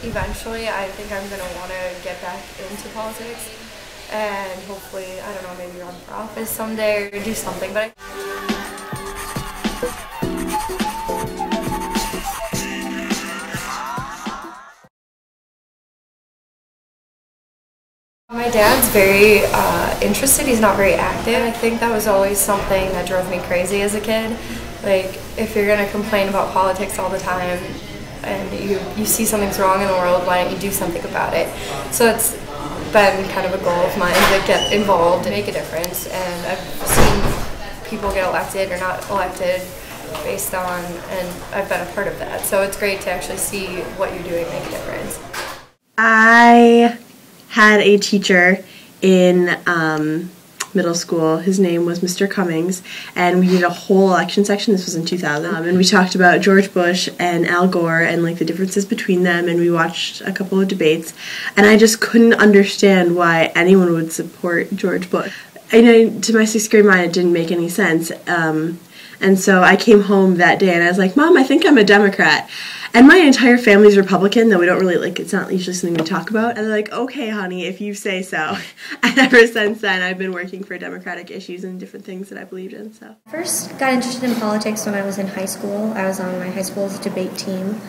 Eventually, I think I'm going to want to get back into politics and hopefully, I don't know, maybe run for office someday or do something. But my dad's very interested. He's not very active. I think that was always something that drove me crazy as a kid. Like, if you're going to complain about politics all the time and you see something's wrong in the world, why don't you do something about it? So it's been kind of a goal of mine to get involved and make a difference. And I've seen people get elected or not elected based on, and I've been a part of that. So it's great to actually see what you're doing make a difference. I had a teacher in middle school. His name was Mr. Cummings, and we did a whole election section. This was in 2000, and we talked about George Bush and Al Gore and like the differences between them, and we watched a couple of debates, and I just couldn't understand why anyone would support George Bush. To my 6th grade mind, it didn't make any sense. And so I came home that day and I was like, Mom, I think I'm a Democrat. And my entire family's Republican, though we don't really, it's not usually something we talk about. And they're like, okay, honey, if you say so. And ever since then, I've been working for Democratic issues and different things that I believed in. So First got interested in politics when I was in high school. I was on my high school's debate team.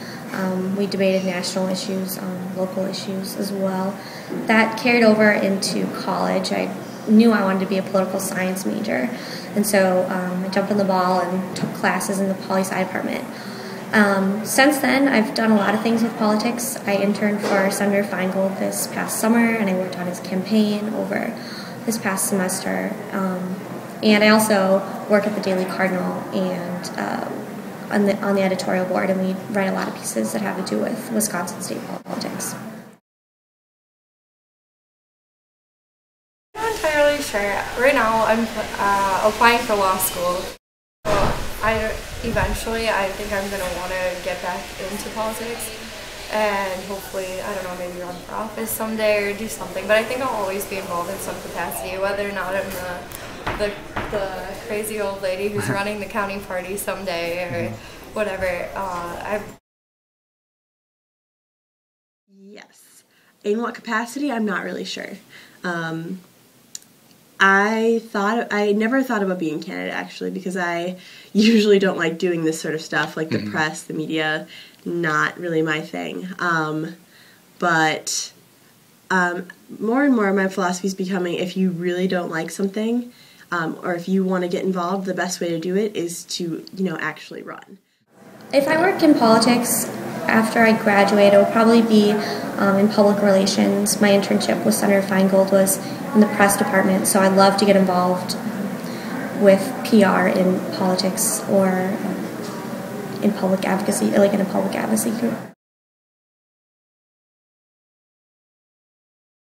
We debated national issues, local issues as well. That carried over into college. I knew I wanted to be a political science major. And so I jumped on the ball and took classes in the poli-sci department. Since then, I've done a lot of things with politics. I interned for Senator Feingold this past summer, and I worked on his campaign over this past semester. And I also work at the Daily Cardinal and on the editorial board, and we write a lot of pieces that have to do with Wisconsin state politics. I'm not entirely sure. Right now, I'm applying for law school. Eventually, I think I'm going to want to get back into politics and hopefully, I don't know, maybe run for office someday or do something. But I think I'll always be involved in some capacity, whether or not I'm the crazy old lady who's running the county party someday or whatever. Yes. In what capacity? I'm not really sure. I never thought about being a candidate, actually, because I usually don't like doing this sort of stuff, like the press, the media, not really my thing. But more and more my philosophy is becoming, if you really don't like something, or if you want to get involved, the best way to do it is to, actually run. If I work in politics after I graduate, it will probably be in public relations. My internship with Senator Feingold was in the press department, so I'd love to get involved with PR in politics or in public advocacy, like in a public advocacy group.